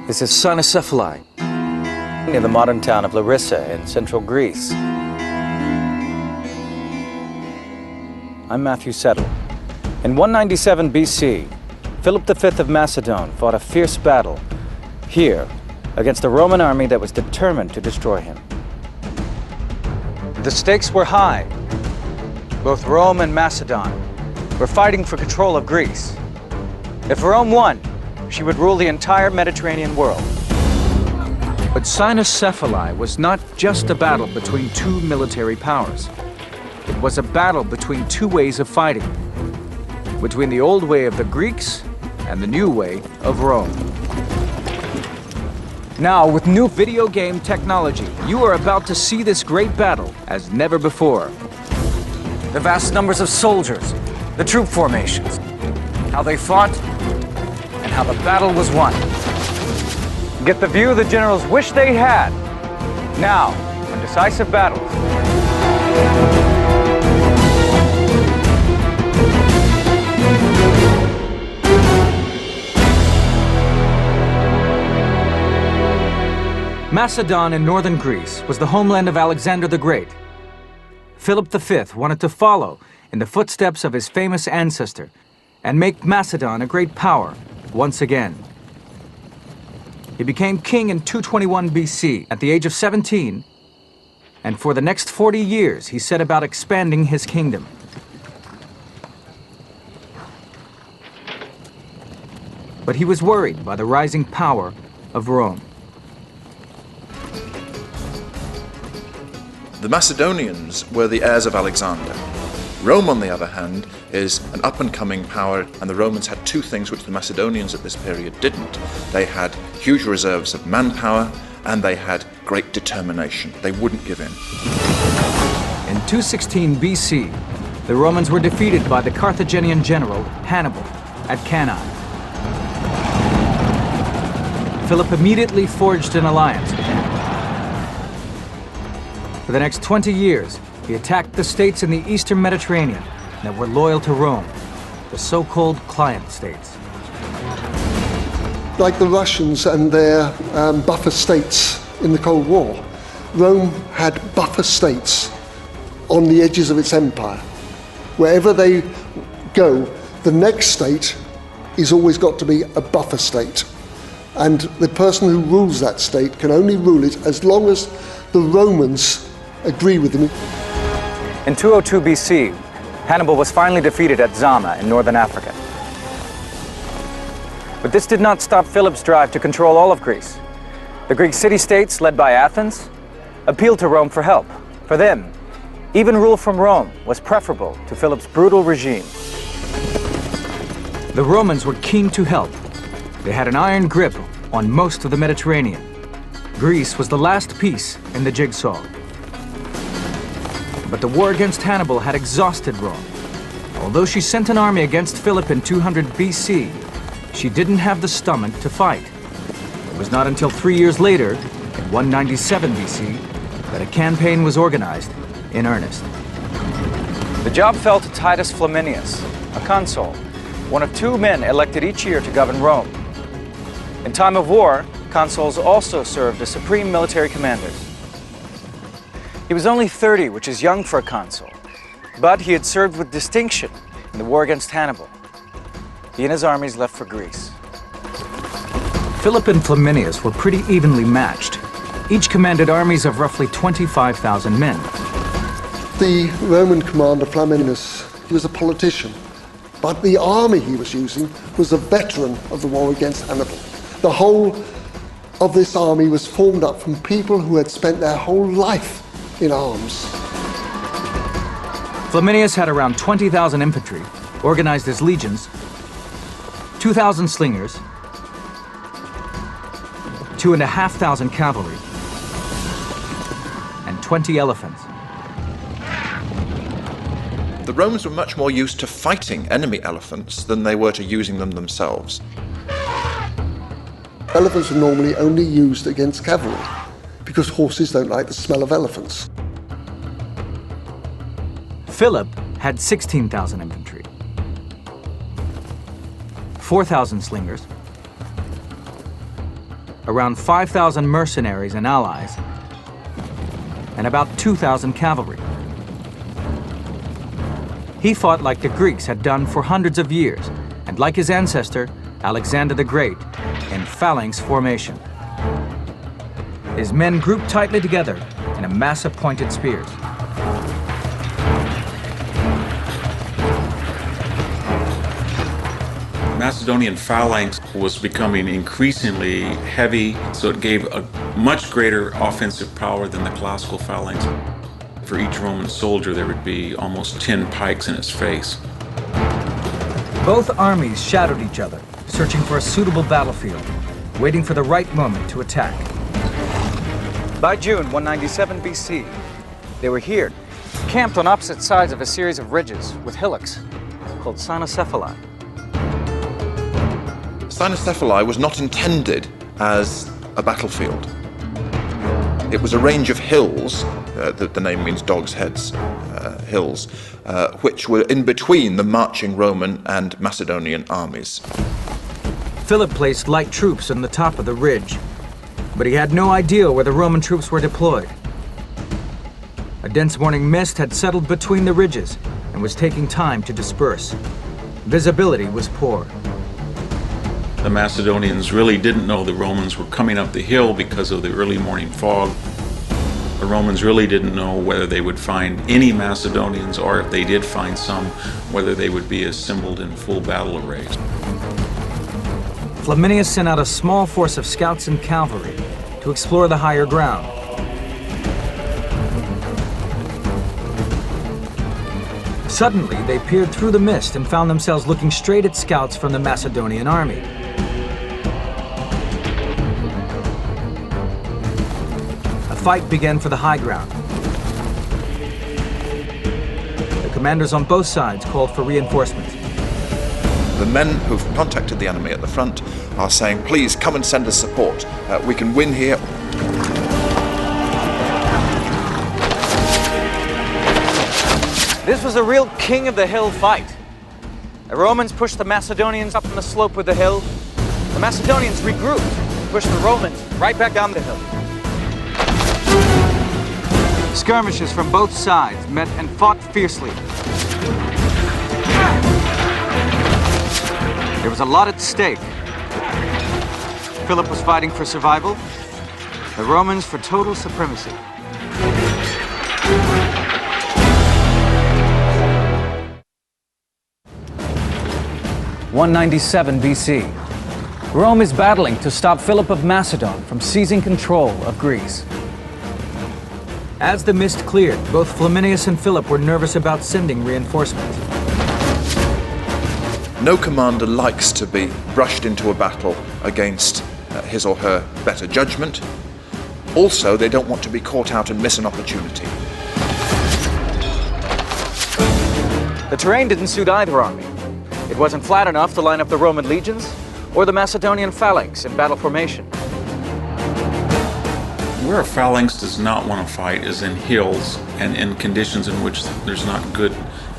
This is Cynocephali, near the modern town of Larissa in central Greece. I'm Matthew Settle. In 197 BC, Philip V of Macedon fought a fierce battle here against a Roman army that was determined to destroy him. The stakes were high. Both Rome and Macedon were fighting for control of Greece. If Rome won, she would rule the entire Mediterranean world. But Cynocephali was not just a battle between two military powers. It was a battle between two ways of fighting, between the old way of the Greeks and the new way of Rome. Now, with new video game technology, you are about to see this great battle as never before. The vast numbers of soldiers, the troop formations, how they fought, and how the battle was won. Get the view the generals wish they had, now, on Decisive Battles. Macedon in northern Greece was the homeland of Alexander the Great. Philip V wanted to follow in the footsteps of his famous ancestor and make Macedon a great power once again. He became king in 221 BC at the age of 17, and for the next 40 years he set about expanding his kingdom. But he was worried by the rising power of Rome. The Macedonians were the heirs of Alexander. Rome, on the other hand, is an up-and-coming power, and the Romans had two things which the Macedonians at this period didn't. They had huge reserves of manpower, and they had great determination. They wouldn't give in. In 216 BC, the Romans were defeated by the Carthaginian general Hannibal at Cannae. Philip immediately forged an alliance with him. For the next 20 years, he attacked the states in the eastern Mediterranean that were loyal to Rome, the so-called client states. Like the Russians and their buffer states in the Cold War, Rome had buffer states on the edges of its empire. Wherever they go, the next state is always got to be a buffer state. And the person who rules that state can only rule it as long as the Romans agree with them. In 202 BC, Hannibal was finally defeated at Zama in northern Africa. But this did not stop Philip's drive to control all of Greece. The Greek city-states, led by Athens, appealed to Rome for help. For them, even rule from Rome was preferable to Philip's brutal regime. The Romans were keen to help. They had an iron grip on most of the Mediterranean. Greece was the last piece in the jigsaw. But the war against Hannibal had exhausted Rome. Although she sent an army against Philip in 200 BC, she didn't have the stomach to fight. It was not until 3 years later, in 197 BC, that a campaign was organized in earnest. The job fell to Titus Flaminius, a consul, one of two men elected each year to govern Rome. In time of war, consuls also served as supreme military commanders. He was only 30, which is young for a consul, but he had served with distinction in the war against Hannibal. He and his armies left for Greece. Philip and Flaminius were pretty evenly matched. Each commanded armies of roughly 25,000 men. The Roman commander, Flaminius, he was a politician, but the army he was using was a veteran of the war against Hannibal. The whole of this army was formed up from people who had spent their whole life in arms. Flaminius had around 20,000 infantry, organized as legions, 2,000 slingers, 2,500 cavalry, and 20 elephants. The Romans were much more used to fighting enemy elephants than they were to using them themselves. Elephants were normally only used against cavalry, because horses don't like the smell of elephants. Philip had 16,000 infantry, 4,000 slingers, around 5,000 mercenaries and allies, and about 2,000 cavalry. He fought like the Greeks had done for hundreds of years, and like his ancestor, Alexander the Great, in phalanx formation. His men grouped tightly together in a mass of pointed spears. Macedonian phalanx was becoming increasingly heavy, so it gave a much greater offensive power than the classical phalanx. For each Roman soldier, there would be almost 10 pikes in his face. Both armies shadowed each other, searching for a suitable battlefield, waiting for the right moment to attack. By June 197 BC, they were here, camped on opposite sides of a series of ridges with hillocks called cynocephali. Cynocephali was not intended as a battlefield. It was a range of hills, the name means dog's heads, hills, which were in between the marching Roman and Macedonian armies. Philip placed light troops on the top of the ridge, but he had no idea where the Roman troops were deployed. A dense morning mist had settled between the ridges and was taking time to disperse. Visibility was poor. The Macedonians really didn't know the Romans were coming up the hill because of the early morning fog. The Romans really didn't know whether they would find any Macedonians, or if they did find some, whether they would be assembled in full battle array. Flaminius sent out a small force of scouts and cavalry to explore the higher ground. Suddenly, they peered through the mist and found themselves looking straight at scouts from the Macedonian army. A fight began for the high ground. The commanders on both sides called for reinforcements. The men who've contacted the enemy at the front are saying, please come and send us support. We can win here. This was a real king of the hill fight. The Romans pushed the Macedonians up on the slope of the hill. The Macedonians regrouped and pushed the Romans right back down the hill. Skirmishes from both sides met and fought fiercely. There was a lot at stake. Philip was fighting for survival, the Romans for total supremacy. 197 BC. Rome is battling to stop Philip of Macedon from seizing control of Greece. As the mist cleared, both Flaminius and Philip were nervous about sending reinforcements. No commander likes to be rushed into a battle against his or her better judgment. Also, they don't want to be caught out and miss an opportunity. The terrain didn't suit either army. It wasn't flat enough to line up the Roman legions or the Macedonian phalanx in battle formation. Where a phalanx does not want to fight is in hills and in conditions in which there's not good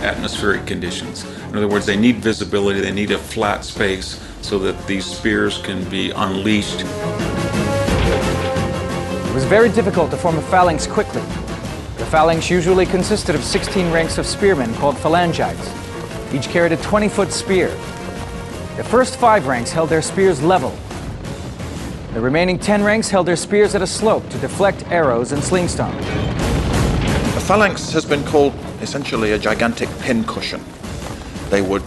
atmospheric conditions. In other words, they need visibility, they need a flat space so that these spears can be unleashed. It was very difficult to form a phalanx quickly. The phalanx usually consisted of 16 ranks of spearmen called phalangites. Each carried a 20-foot spear. The first 5 ranks held their spears level. The remaining 10 ranks held their spears at a slope to deflect arrows and slingstones. A phalanx has been called essentially a gigantic pincushion. They would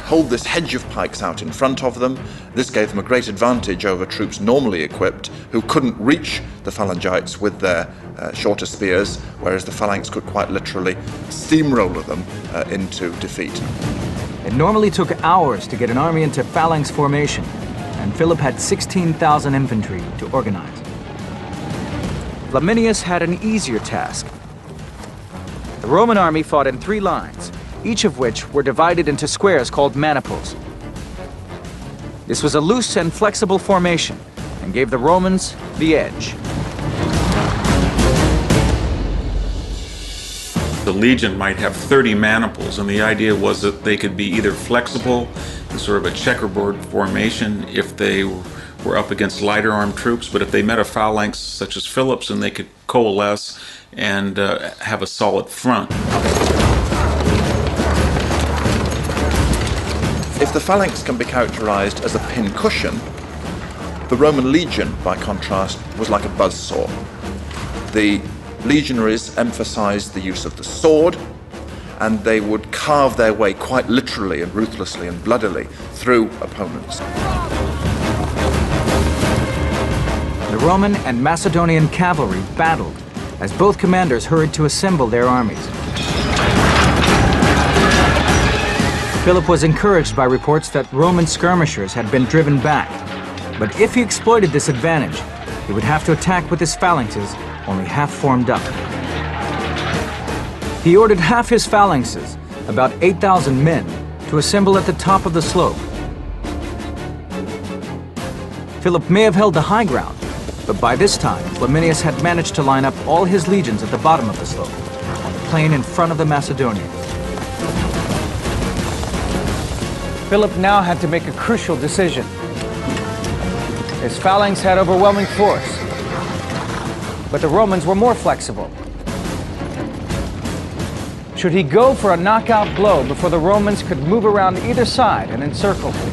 hold this hedge of pikes out in front of them. This gave them a great advantage over troops normally equipped who couldn't reach the phalangites with their shorter spears, whereas the phalanx could quite literally steamroller them into defeat. It normally took hours to get an army into phalanx formation, and Philip had 16,000 infantry to organize. Flaminius had an easier task. The Roman army fought in 3 lines, each of which were divided into squares called maniples. This was a loose and flexible formation and gave the Romans the edge. The legion might have 30 maniples, and the idea was that they could be either flexible in sort of a checkerboard formation if they were up against lighter armed troops, but if they met a phalanx such as Philip's, then they could coalesce and have a solid front. If the phalanx can be characterized as a pincushion, the Roman legion, by contrast, was like a buzzsaw. The legionaries emphasized the use of the sword, and they would carve their way quite literally and ruthlessly and bloodily through opponents. The Roman and Macedonian cavalry battled as both commanders hurried to assemble their armies. Philip was encouraged by reports that Roman skirmishers had been driven back, but if he exploited this advantage, he would have to attack with his phalanxes only half formed up. He ordered half his phalanxes, about 8,000 men, to assemble at the top of the slope. Philip may have held the high ground, but by this time, Flaminius had managed to line up all his legions at the bottom of the slope, on the plain in front of the Macedonians. Philip now had to make a crucial decision. His phalanx had overwhelming force, but the Romans were more flexible. Should he go for a knockout blow before the Romans could move around either side and encircle him?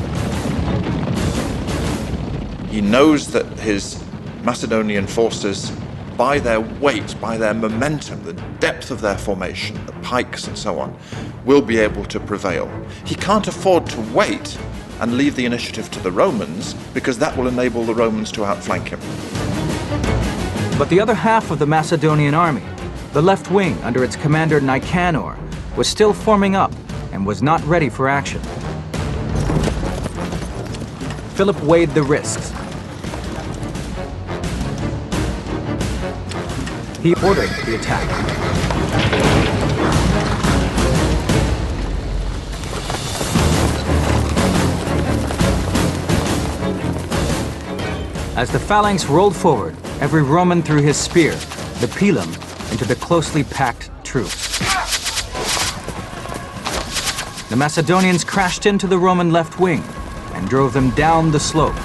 He knows that his Macedonian forces, by their weight, by their momentum, the depth of their formation, the pikes and so on, will be able to prevail. He can't afford to wait and leave the initiative to the Romans, because that will enable the Romans to outflank him. But the other half of the Macedonian army, the left wing under its commander Nicanor, was still forming up and was not ready for action. Philip weighed the risks. He ordered the attack. As the phalanx rolled forward, every Roman threw his spear, the pilum, into the closely packed troops. The Macedonians crashed into the Roman left wing and drove them down the slope.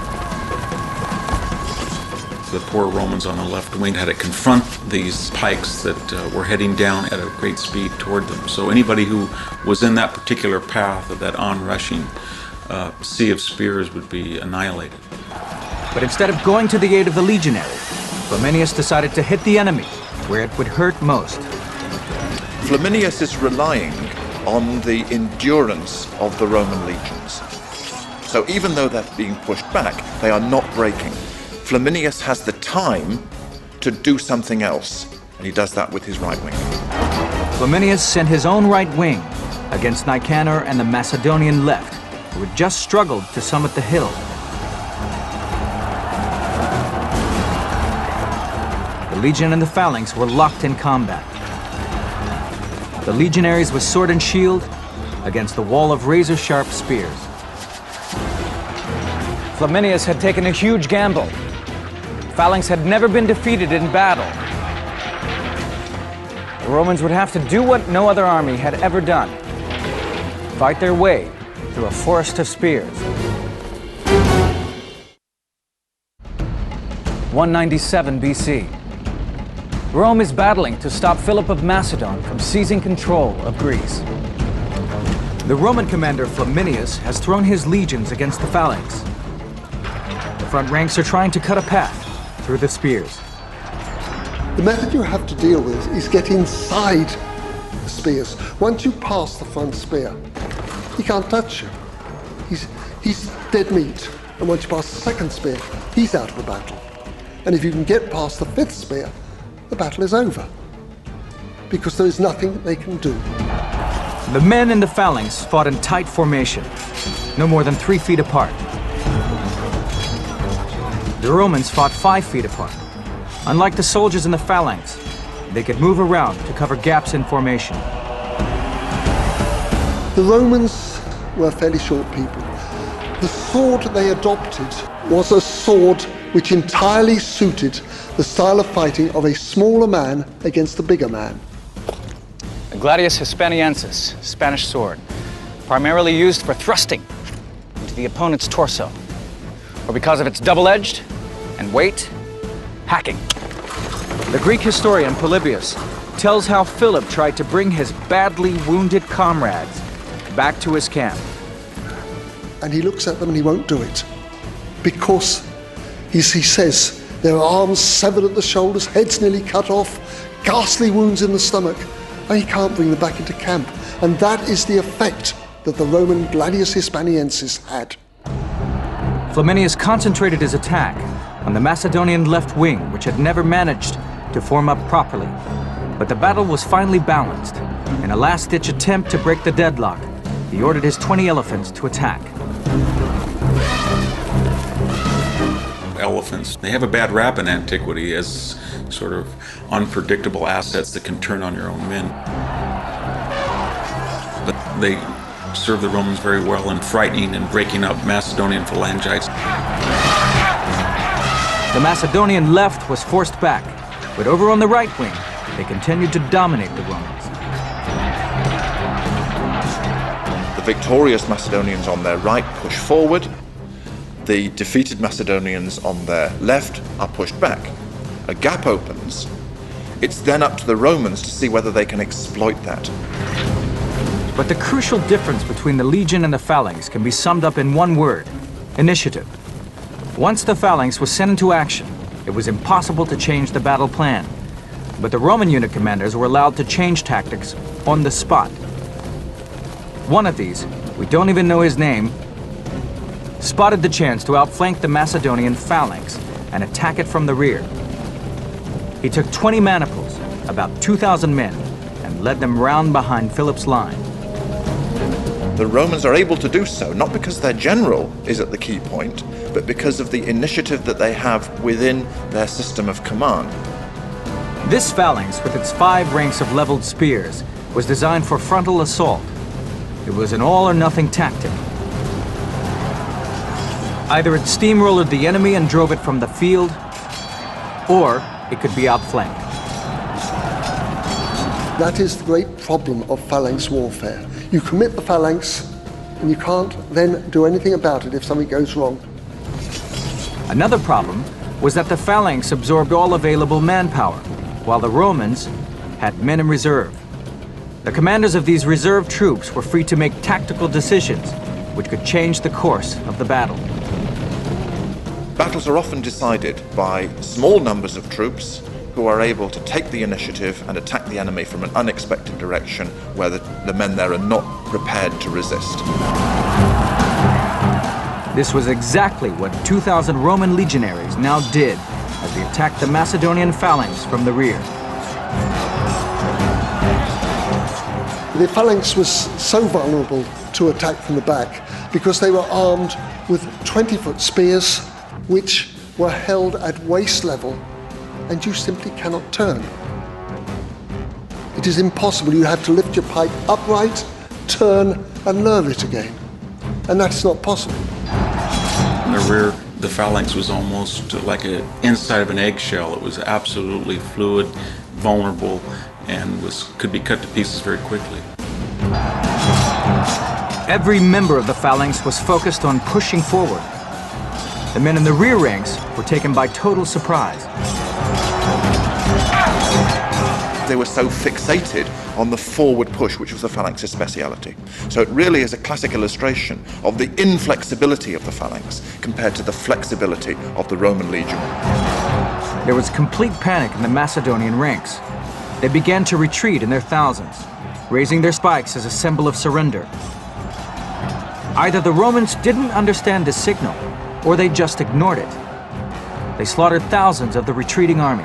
The poor Romans on the left wing had to confront these pikes that were heading down at a great speed toward them. So anybody who was in that particular path of that onrushing sea of spears would be annihilated. But instead of going to the aid of the legionaries, Flaminius decided to hit the enemy where it would hurt most. Flaminius is relying on the endurance of the Roman legions. So even though they're being pushed back, they are not breaking. Flaminius has the time to do something else, and he does that with his right wing. Flaminius sent his own right wing against Nicanor and the Macedonian left, who had just struggled to summit the hill. The legion and the phalanx were locked in combat. The legionaries with sword and shield against the wall of razor-sharp spears. Flaminius had taken a huge gamble. Phalanx had never been defeated in battle. The Romans would have to do what no other army had ever done: fight their way through a forest of spears. 197 BC. Rome is battling to stop Philip of Macedon from seizing control of Greece. The Roman commander Flaminius has thrown his legions against the phalanx. The front ranks are trying to cut a path through the spears. The method you have to deal with is get inside the spears. Once you pass the front spear, he can't touch you. He's dead meat. And once you pass the second spear, he's out of the battle. And if you can get past the fifth spear, the battle is over, because there is nothing they can do. The men in the phalanx fought in tight formation, no more than 3 feet apart. The Romans fought 5 feet apart. Unlike the soldiers in the phalanx, they could move around to cover gaps in formation. The Romans were fairly short people. The sword they adopted was a sword which entirely suited the style of fighting of a smaller man against a bigger man. The Gladius Hispaniensis, Spanish sword, primarily used for thrusting into the opponent's torso. or because of its double-edged and weight? Hacking. The Greek historian Polybius tells how Philip tried to bring his badly wounded comrades back to his camp. And he looks at them and he won't do it. Because he says, their arms severed at the shoulders, heads nearly cut off, ghastly wounds in the stomach, and he can't bring them back into camp. And that is the effect that the Roman gladius hispaniensis had. Flaminius concentrated his attack on the Macedonian left wing, which had never managed to form up properly. But the battle was finally balanced. In a last-ditch attempt to break the deadlock, he ordered his 20 elephants to attack. Elephants, they have a bad rap in antiquity as sort of unpredictable assets that can turn on your own men. But they served the Romans very well in frightening and breaking up Macedonian phalangites. The Macedonian left was forced back, but over on the right wing, they continued to dominate the Romans. The victorious Macedonians on their right push forward. The defeated Macedonians on their left are pushed back. A gap opens. It's then up to the Romans to see whether they can exploit that. But the crucial difference between the legion and the phalanx can be summed up in one word: initiative. Once the phalanx was sent into action, it was impossible to change the battle plan. But the Roman unit commanders were allowed to change tactics on the spot. One of these, we don't even know his name, spotted the chance to outflank the Macedonian phalanx and attack it from the rear. He took 20 maniples, about 2,000 men, and led them round behind Philip's line. The Romans are able to do so, not because their general is at the key point, but because of the initiative that they have within their system of command. This phalanx, with its 5 ranks of leveled spears, was designed for frontal assault. It was an all-or-nothing tactic. Either it steamrollered the enemy and drove it from the field, or it could be outflanked. That is the great problem of phalanx warfare. You commit the phalanx, and you can't then do anything about it if something goes wrong. Another problem was that the phalanx absorbed all available manpower, while the Romans had men in reserve. The commanders of these reserve troops were free to make tactical decisions, which could change the course of the battle. Battles are often decided by small numbers of troops who are able to take the initiative and attack the enemy from an unexpected direction where the men there are not prepared to resist. This was exactly what 2,000 Roman legionaries now did as they attacked the Macedonian phalanx from the rear. The phalanx was so vulnerable to attack from the back because they were armed with 20-foot spears which were held at waist level, and you simply cannot turn. It is impossible. You have to lift your pike upright, turn, and lower it again. And that is not possible. In the rear, the phalanx was almost like an inside of an eggshell. It was absolutely fluid, vulnerable, and could be cut to pieces very quickly. Every member of the phalanx was focused on pushing forward. The men in the rear ranks were taken by total surprise. They were so fixated on the forward push, which was the phalanx's speciality. So it really is a classic illustration of the inflexibility of the phalanx compared to the flexibility of the Roman legion. There was complete panic in the Macedonian ranks. They began to retreat in their thousands, raising their spikes as a symbol of surrender. Either the Romans didn't understand this signal, or they just ignored it. They slaughtered thousands of the retreating army.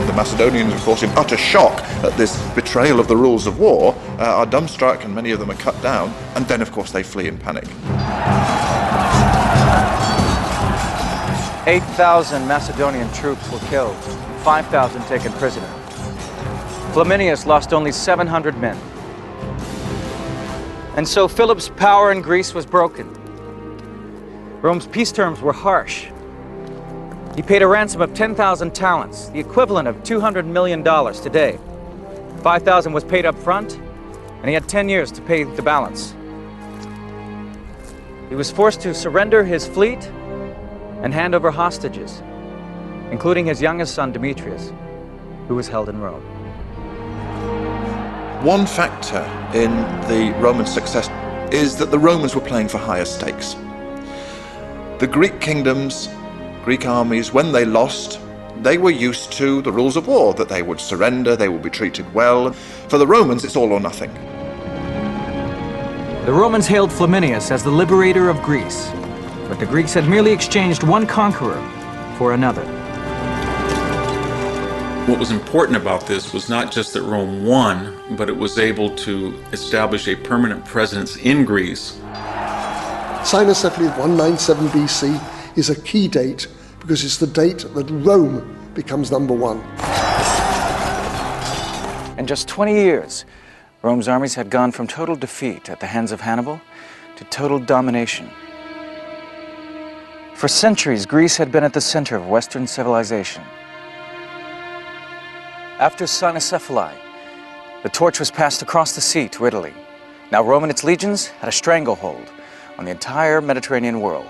The Macedonians, of course, in utter shock at this betrayal of the rules of war, are dumbstruck, and many of them are cut down, and then, of course, they flee in panic. 8,000 Macedonian troops were killed, 5,000 taken prisoner. Flaminius lost only 700 men. And so Philip's power in Greece was broken. Rome's peace terms were harsh. He paid a ransom of 10,000 talents, the equivalent of $200 million today. 5,000 was paid up front, and he had 10 years to pay the balance. He was forced to surrender his fleet and hand over hostages, including his youngest son, Demetrius, who was held in Rome. One factor in the Roman success is that the Romans were playing for higher stakes. The Greek kingdoms, Greek armies, when they lost, they were used to the rules of war, that they would surrender, they would be treated well. For the Romans, it's all or nothing. The Romans hailed Flaminius as the liberator of Greece, but the Greeks had merely exchanged one conqueror for another. What was important about this was not just that Rome won, but it was able to establish a permanent presence in Greece. Cynocephaly 197 BC is a key date because it's the date that Rome becomes number one. In just 20 years, Rome's armies had gone from total defeat at the hands of Hannibal to total domination. For centuries, Greece had been at the center of Western civilization. After Cynocephaly, the torch was passed across the sea to Italy. Now Rome and its legions had a stranglehold on the entire Mediterranean world.